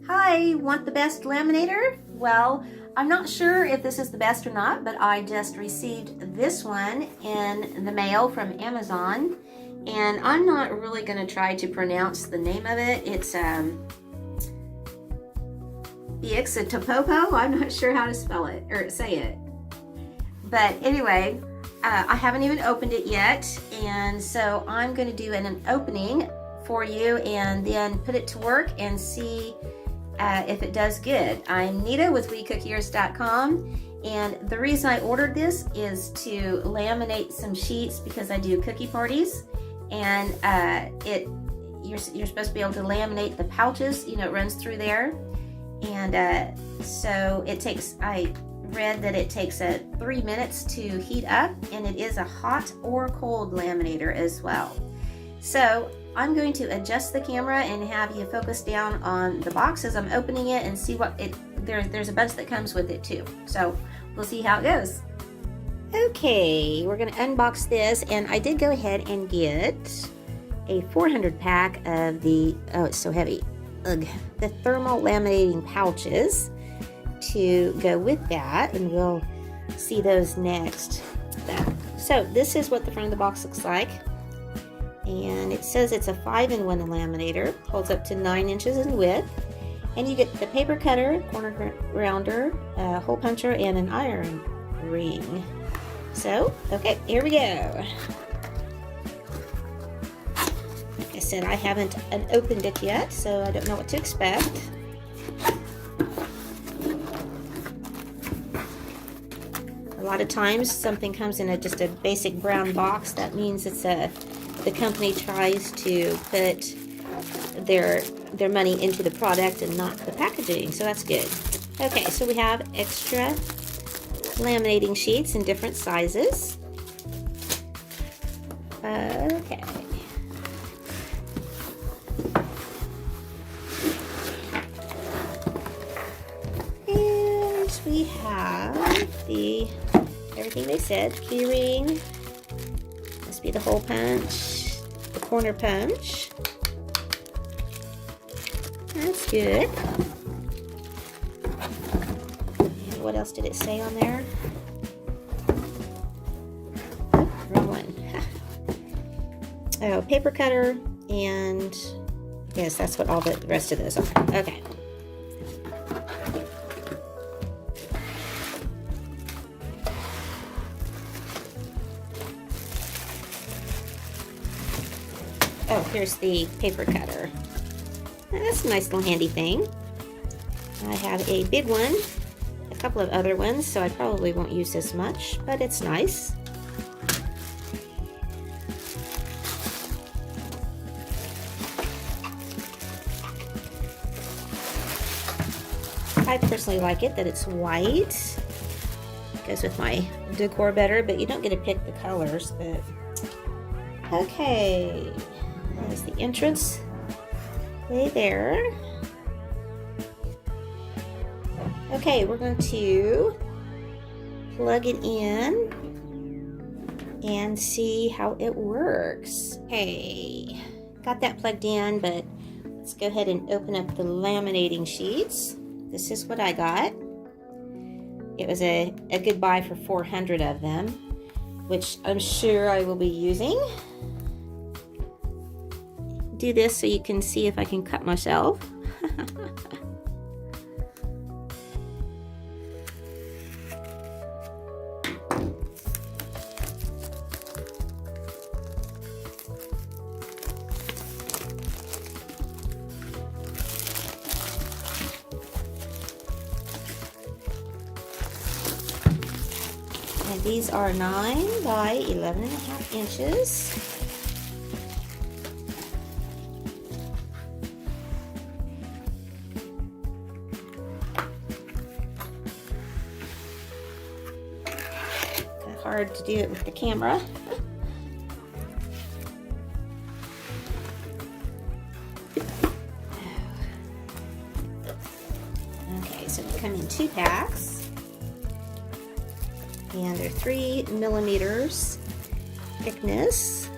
Hi, want the best laminator? Well, I'm not sure if this is the best or not, but I just received this one in the mail from Amazon, and I'm not really going to try to pronounce the name of it. It's Ixotopopo. I'm not sure how to spell it or say it. But anyway, I haven't even opened it yet, and so I'm going to do an opening for you and then put it to work and see if it does good. I'm Nita with WeCookiers.com, and the reason I ordered this is to laminate some sheets because I do cookie parties, and you're supposed to be able to laminate the pouches. You know, it runs through there, and so it takes. I read that it takes 3 minutes to heat up, and it is a hot or cold laminator as well. So I'm going to adjust the camera and have you focus down on the box as I'm opening it and see what there's a bunch that comes with it too. So we'll see how it goes. Okay, we're going to unbox this, and I did go ahead and get a 400 pack of the, oh it's so heavy, the thermal laminating pouches to go with that, and we'll see those next. So this is what the front of the box looks like. And it says it's a 5-in-1 laminator, holds up to 9 inches in width, and you get the paper cutter, corner rounder, hole puncher, and an iron ring. So, okay, here we go. Like I said, I haven't opened it yet, so I don't know what to expect. A lot of times something comes in just a basic brown box. That means it's the company tries to put their money into the product and not the packaging, so that's good. Okay, so we have extra laminating sheets in different sizes. Okay. And we have everything they said, key ring, must be the hole punch, the corner punch. That's good. And what else did it say on there? Oh, wrong one. Oh, paper cutter, and yes, that's what all the rest of those are. Okay. Oh, here's the paper cutter. That's a nice little handy thing. I have a big one, a couple of other ones, so I probably won't use this much, but it's nice. I personally like it that it's white. It goes with my decor better, but you don't get to pick the colors. But okay. There's the entrance way there. Okay, we're going to plug it in and see how it works. Okay, got that plugged in, but let's go ahead and open up the laminating sheets. This is what I got. It was a good buy for 400 of them, which I'm sure I will be using. Do this so you can see if I can cut myself. And these are 9 by 11.5 inches. Hard to do it with the camera. Okay, so they come in 2 packs, and they're 3 millimeters thickness.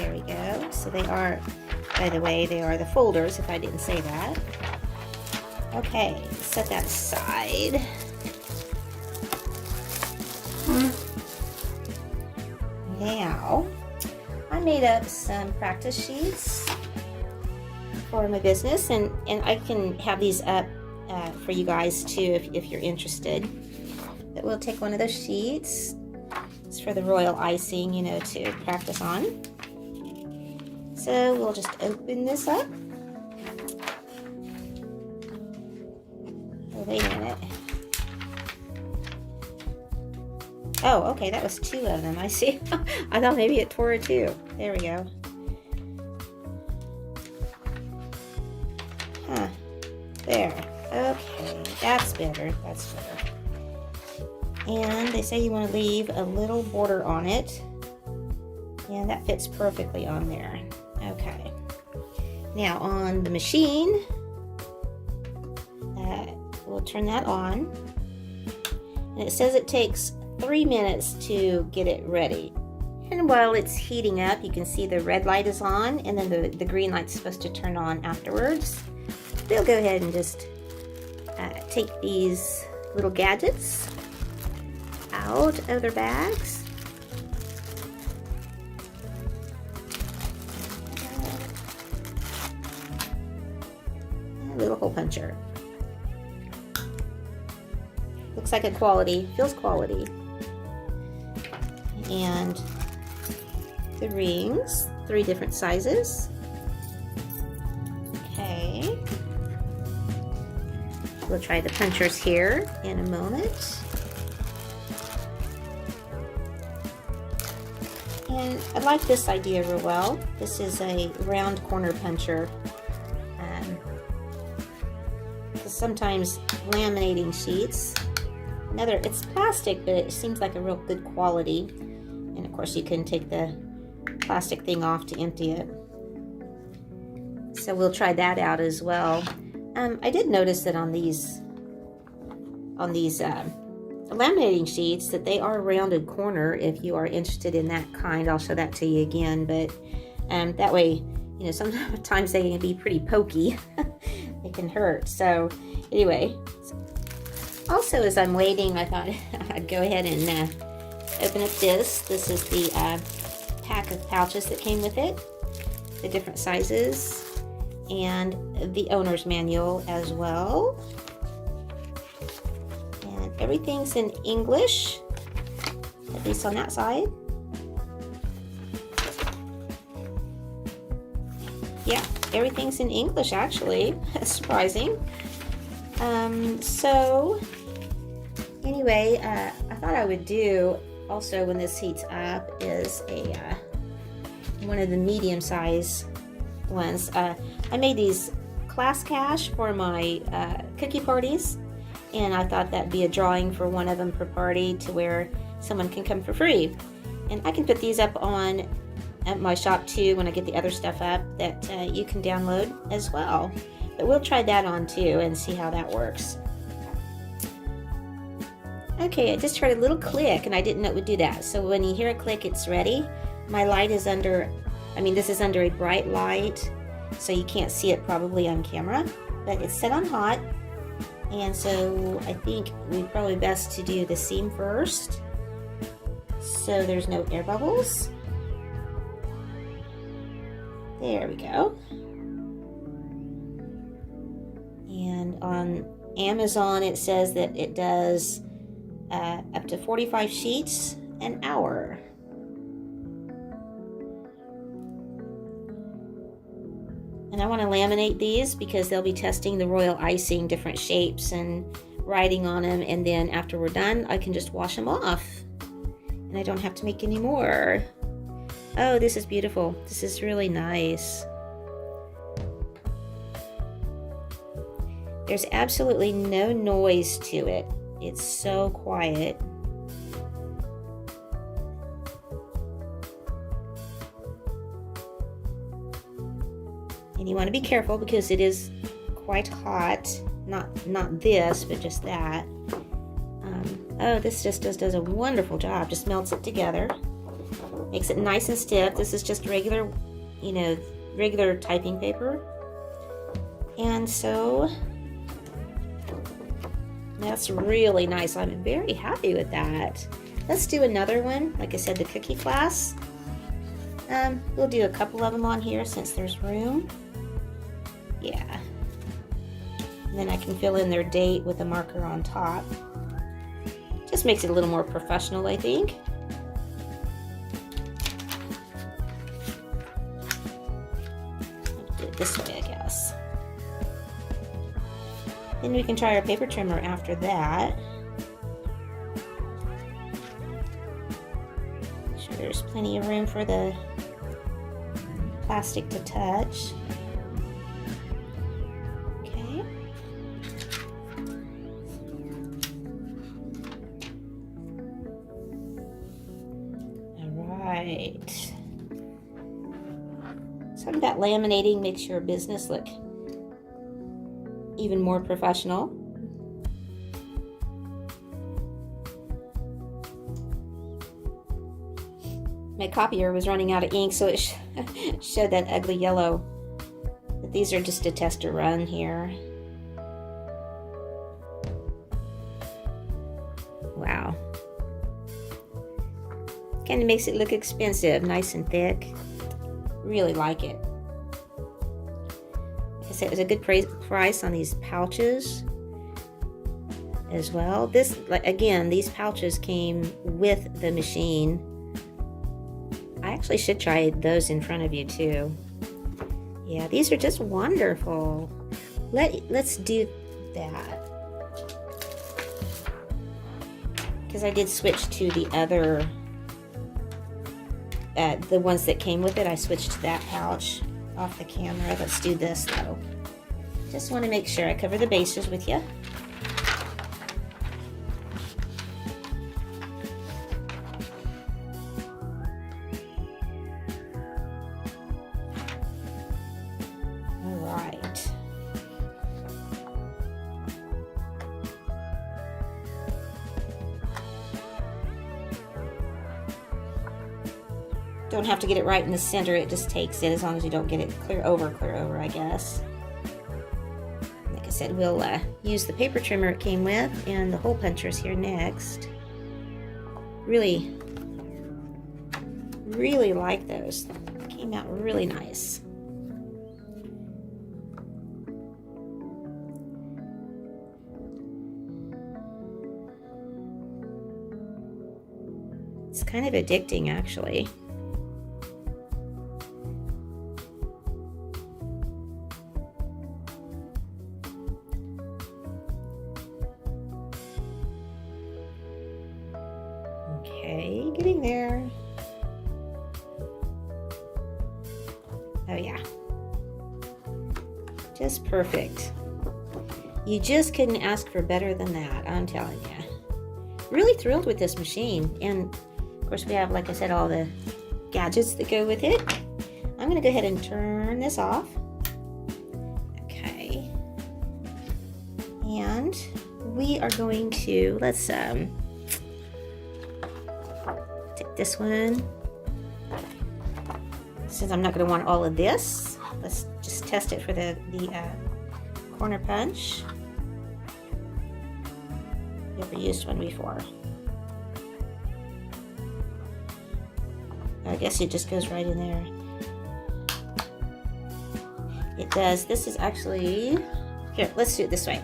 There we go. So they are, by the way, they are the folders, if I didn't say that. Okay, set that aside. Now, I made up some practice sheets for my business, and I can have these up for you guys too if you're interested. But we'll take one of those sheets. It's for the royal icing, you know, to practice on. So we'll just open this up. Oh, wait a minute. Oh, okay, that was 2 of them. I see. I thought maybe it tore it too. There we go. Huh. There. Okay, that's better. That's better. And they say you want to leave a little border on it. And that fits perfectly on there. Okay. Now on the machine, we'll turn that on. And it says it takes 3 minutes to get it ready. And while it's heating up, you can see the red light is on, and then the green light's supposed to turn on afterwards. We'll go ahead and just take these little gadgets out of their bags. A little hole puncher. Looks like a quality, feels quality. And the rings, 3 different sizes. Okay. We'll try the punchers here in a moment. And I like this idea real well. This is a round corner puncher. Because sometimes laminating sheets, it's plastic, but it seems like a real good quality. And of course you can take the plastic thing off to empty it. So we'll try that out as well. I did notice that on these laminating sheets that they are rounded corner. If you are interested in that kind, I'll show that to you again. But that way, you know, sometimes they can be pretty pokey. They can hurt. So anyway, also as I'm waiting, I thought I'd go ahead and open up this. This is the pack of pouches that came with it, the different sizes, and the owner's manual as well. And everything's in English, at least on that side. Yeah, everything's in English actually. Surprising. So anyway, I thought I would do also when this heats up is one of the medium size ones. I made these class cash for my cookie parties, and I thought that'd be a drawing for one of them per party to where someone can come for free. And I can put these up on at my shop too when I get the other stuff up that you can download as well. But we'll try that on too and see how that works. Okay, I just heard a little click and I didn't know it would do that. So when you hear a click, it's ready. My light is under, this is under a bright light, so you can't see it probably on camera, but it's set on hot. And so I think we probably best to do the seam first, so there's no air bubbles. There we go. And on Amazon it says that it does up to 45 sheets an hour. And I want to laminate these because they'll be testing the royal icing, different shapes and writing on them, and then after we're done I can just wash them off and I don't have to make any more. Oh, this is beautiful. This is really nice. There's absolutely no noise to it. It's so quiet. And you want to be careful because it is quite hot. Not this, but just that. Oh, this just does a wonderful job. Just melts it together. Makes it nice and stiff. This is just regular, you know, regular typing paper. And so that's really nice. I'm very happy with that. Let's do another one. Like I said, the cookie class. We'll do a couple of them on here since there's room. Yeah. And then I can fill in their date with a marker on top. Just makes it a little more professional, I think. I'll do it this way, I guess. Then we can try our paper trimmer after that. Make sure there's plenty of room for the plastic to touch. Okay. All right. Something about laminating makes your business look even more professional. My copier was running out of ink, so it showed that ugly yellow. But these are just a tester run here. Wow. Kind of makes it look expensive, nice and thick. Really like it. Like I said, it was a good price on these pouches as well. This, again, these pouches came with the machine. I actually should try those in front of you too. Yeah, these are just wonderful. Let's do that. Because I did switch to the other, the ones that came with it. I switched to that pouch off the camera. Let's do this though. Just want to make sure I cover the bases with you. Don't have to get it right in the center, it just takes it as long as you don't get it clear over, I guess. Like I said, we'll use the paper trimmer it came with and the hole punchers here next. Really, really like those. Came out really nice. It's kind of addicting, actually. Okay, getting there. Oh yeah. Just perfect. You just couldn't ask for better than that, I'm telling you. Really thrilled with this machine. And of course we have, like I said, all the gadgets that go with it. I'm gonna go ahead and turn this off. Okay. And we are going to, let's take this one. Since I'm not going to want all of this, let's just test it for the corner punch. Never used one before. I guess it just goes right in there. It does. This is actually, here, let's do it this way.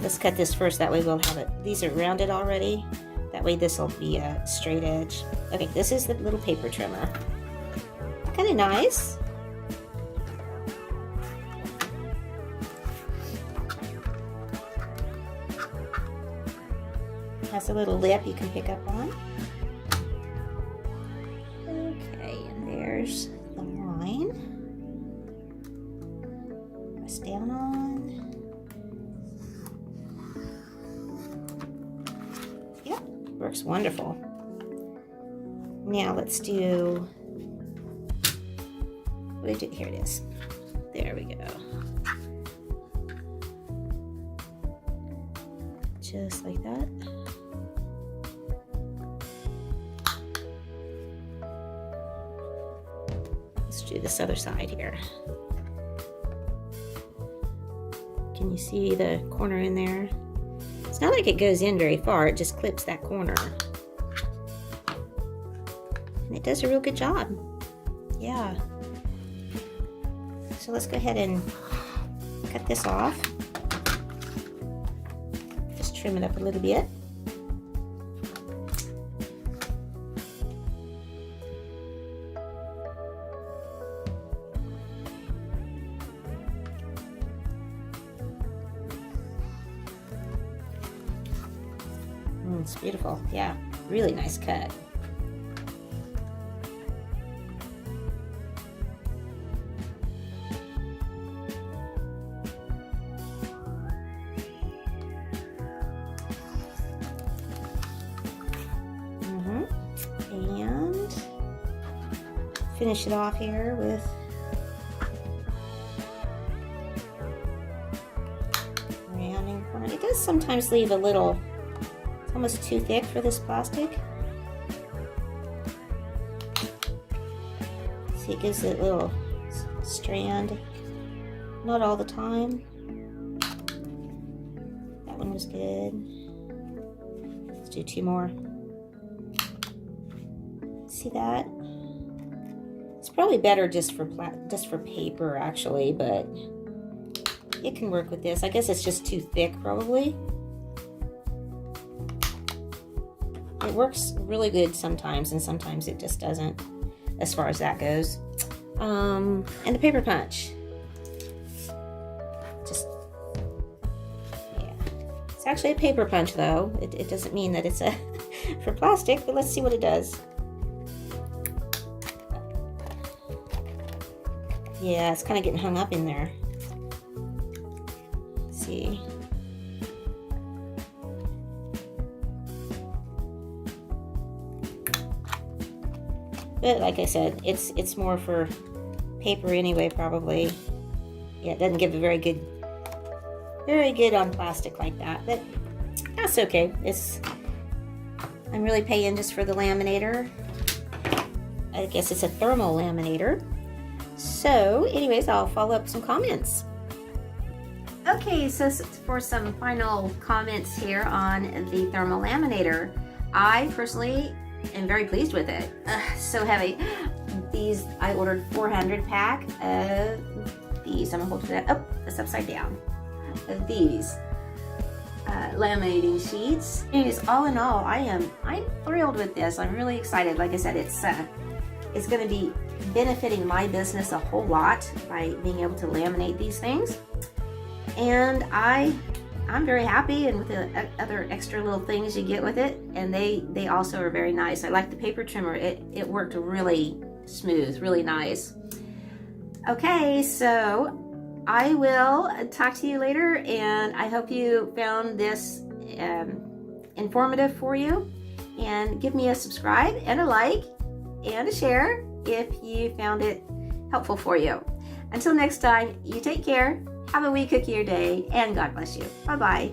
Let's cut this first, that way we'll have it. These are rounded already. That way this will be a straight edge. Okay, this is the little paper trimmer. Kind of nice. Has a little lip you can pick up on. Okay, and there's the line. Press down on. Yep, works wonderful. Now let's do, what did it, here it is. There we go. Just like that. do this other side here. Can you see the corner in there? It's not like it goes in very far, it just clips that corner. And it does a real good job. Yeah. So let's go ahead and cut this off. Just trim it up a little bit. It's beautiful. Yeah, really nice cut. And finish it off here with rounding corner. It does sometimes leave a little, it's almost too thick for this plastic. See, it gives it a little strand. Not all the time. That one was good. Let's do 2 more. See that? It's probably better just for paper actually, but it can work with this. I guess it's just too thick probably. It works really good sometimes, and sometimes it just doesn't, as far as that goes. And the paper punch. Just, yeah. It's actually a paper punch though. It doesn't mean that it's for plastic, but let's see what it does. Yeah, it's kind of getting hung up in there. Let's see. But like I said, it's more for paper anyway, probably. Yeah, it doesn't give a very good on plastic like that, but that's okay. I'm really paying just for the laminator. I guess it's a thermal laminator. So anyways, I'll follow up some comments. Okay, so for some final comments here on the thermal laminator, I personally am very pleased with it. So heavy. These, I ordered 400 pack of these. I'm gonna hold it up. Oh, it's upside down. Of these laminating sheets. Anyways, all in all, I'm thrilled with this. I'm really excited. Like I said, it's going to be benefiting my business a whole lot by being able to laminate these things. And I'm very happy, and with the other extra little things you get with it, and they also are very nice. I like the paper trimmer. It worked really smooth, really nice. Okay, so I will talk to you later, and I hope you found this informative for you. And give me a subscribe and a like and a share if you found it helpful for you. Until next time, you take care, have a WeCookier day, and God bless you. Bye-bye.